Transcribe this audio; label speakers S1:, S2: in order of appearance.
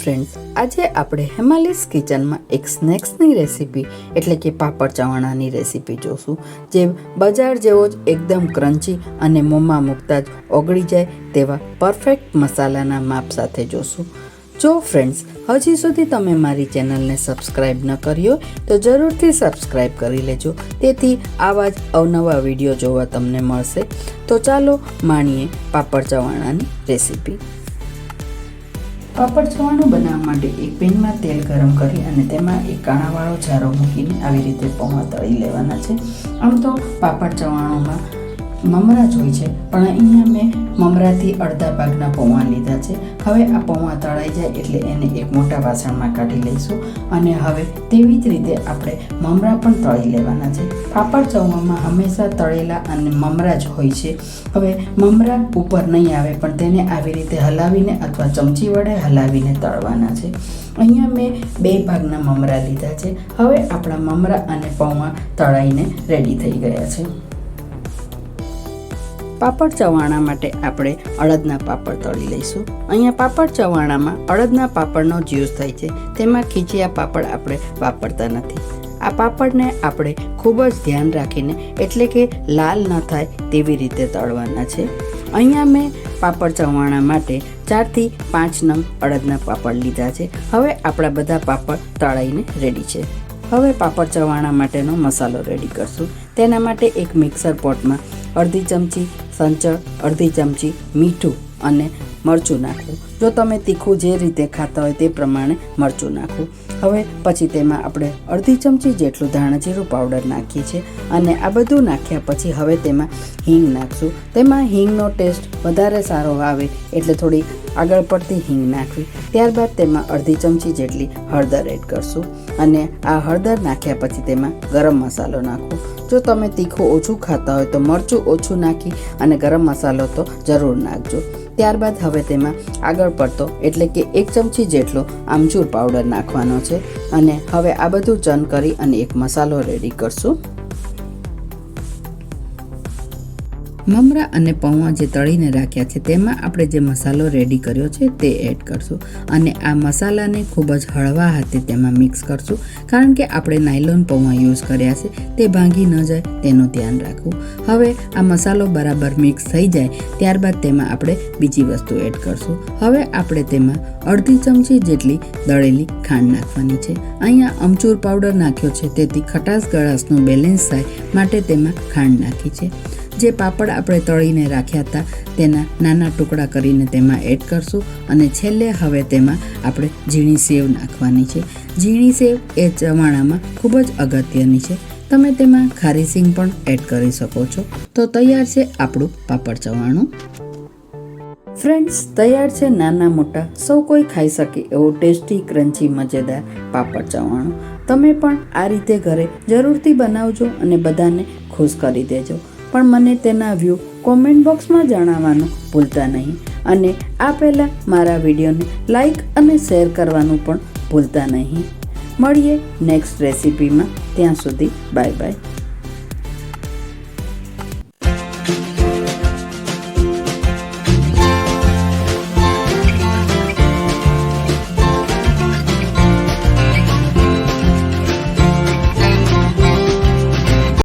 S1: Friends, આજે આપણે હેમાલીસ કિચનમાં એક સ્નેક્સની રેસીપી એટલે કે પાપડ ચવાણાની રેસીપી જોશું, જે બજાર જેવો જ એકદમ ક્રન્ચી અને મોંમાં મૂકતા જ ઓગળી જાય તેવા પરફેક્ટ મસાલાના માપ સાથે જોશું. જો ફ્રેન્ડ્સ, હજી સુધી તમે મારી ચેનલને સબસ્ક્રાઈબ ન કરી હોય તો જરૂરથી સબસ્ક્રાઈબ કરી લેજો, તેથી આવા જ અવનવા વિડીયો જોવા તમને મળશે. તો ચાલો માણીએ પાપડ ચવાણાની રેસીપી. પાપડ ચવાણું બનાવવા માટે એક પેનમાં તેલ ગરમ કરી અને તેમાં એક કાણાવાળો જારો મૂકીને આવી રીતે પૌવા તળી લેવાના છે. આમ તો પાપડ ચવાણુંમાં મમરા જ હોય છે, પણ અહીંયા મેં મમરાથી અડધા ભાગના પૌવા લીધા છે. હવે આ પૌવા તળાઈ જાય એટલે એને એક મોટા વાસણમાં કાઢી લઈશું અને હવે તેવી જ રીતે આપણે મમરા પણ તળી લેવાના છે. પાપડ ચવાણામાં હંમેશા તળેલા અને મમરા જ હોય છે. હવે મમરા ઉપર નહીં આવે, પણ તેને આવી રીતે હલાવીને અથવા ચમચી વડે હલાવીને તળવાના છે. અહીંયા મેં 2 ભાગના મમરા લીધા છે. હવે આપણા મમરા અને પૌવા તળાઈને રેડી થઈ ગયા છે. પાપડ ચવાણા માટે આપણે અડદના પાપડ તળી લઈશું. અહીંયા પાપડ ચવાણામાં અડદના પાપડનો જ યુઝ થાય છે, તેમાં ખીચિયા પાપડ આપણે વાપરતા નથી. આ પાપડને આપણે ખૂબ જ ધ્યાન રાખીને એટલે કે લાલ ન થાય તેવી રીતે તળવાના છે. અહીંયા મેં પાપડ ચવાણા માટે 4 થી 5 નંગ અડદના પાપડ લીધા છે. હવે આપણા બધા પાપડ તળાઈને રેડી છે. હવે પાપડ ચવાણા માટેનો મસાલો રેડી કરશું. તેના માટે એક મિક્સર પોટમાં અડધી ચમચી સંચળ, અડધી ચમચી મીઠું અને મરચું નાખવું. જો તમે તીખું જે રીતે ખાતા હોય તે પ્રમાણે મરચું નાખવું. હવે પછી તેમાં આપણે અડધી ચમચી જેટલું ધાણા જીરું પાવડર નાખીએ છીએ અને આ બધું નાખ્યા પછી હવે તેમાં હિંગ નાખશું. તેમાં હિંગનો ટેસ્ટ વધારે સારો આવે એટલે થોડી આગળ પડતી હિંગ નાખવી. ત્યારબાદ તેમાં અડધી ચમચી જેટલી હળદર એડ કરશું અને આ હળદર નાખ્યા પછી તેમાં ગરમ મસાલો નાખવો. જો તમે તીખું ઓછું ખાતા હોય તો મરચું ઓછું નાખી અને ગરમ મસાલો તો જરૂર નાખજો. ત્યારબાદ હવે તેમાં આગળ પડતો એટલે કે 1 ચમચી જેટલો આમચૂર પાવડર નાખવાનો છે અને હવે આ બધું ચન કરી અને એક મસાલો રેડી કરશું. મમરા અને પૌવા જે તળીને રાખ્યા છે તેમાં આપણે જે મસાલો રેડી કર્યો છે તે એડ કરશું અને આ મસાલાને ખૂબ જ હળવા હાથે તેમાં મિક્સ કરશું, કારણ કે આપણે નાયલોન પૌવા યુઝ કર્યા છે, તે ભાંગી ન જાય તેનું ધ્યાન રાખવું. હવે આ મસાલો બરાબર મિક્સ થઈ જાય ત્યારબાદ તેમાં આપણે બીજી વસ્તુ એડ કરશું. હવે આપણે તેમાં અડધી ચમચી જેટલી દળેલી ખાંડ નાખવાની છે. અહીંયા અમચૂર પાવડર નાખ્યો છે, તેથી ખટાશ ગળાશનું બેલેન્સ થાય માટે તેમાં ખાંડ નાખી છે. જે પાપડ આપણે તળીને રાખ્યા હતા તેના નાના ટુકડા કરીને તેમાં એડ કરશું અને છેલ્લે હવે તેમાં આપણે ઝીણી સેવ નાખવાની છે. ઝીણી સેવ એ ચવાણામાં ખૂબ જ અગત્યની છે. તમે તેમાં ખારી સિંગ પણ એડ કરી શકો છો. તો તૈયાર છે આપણું પાપડ ચવાણું. ફ્રેન્ડ્સ, તૈયાર છે નાના મોટા સૌ કોઈ ખાઈ શકે એવો ટેસ્ટી ક્રન્ચી મજેદાર પાપડ ચવાણું. તમે પણ આ રીતે ઘરે જરૂરથી બનાવજો અને બધાને ખુશ કરી દેજો. પણ મને તેના વ્યૂ કોમેન્ટ બોક્સમાં જણાવવાનું ભૂલતા નહીં અને આ પહેલાં મારા વિડીયોને લાઈક અને શેર કરવાનું પણ ભૂલતા નહીં. મળીએ નેક્સ્ટ રેસીપીમાં. ત્યાં સુધી બાય બાય.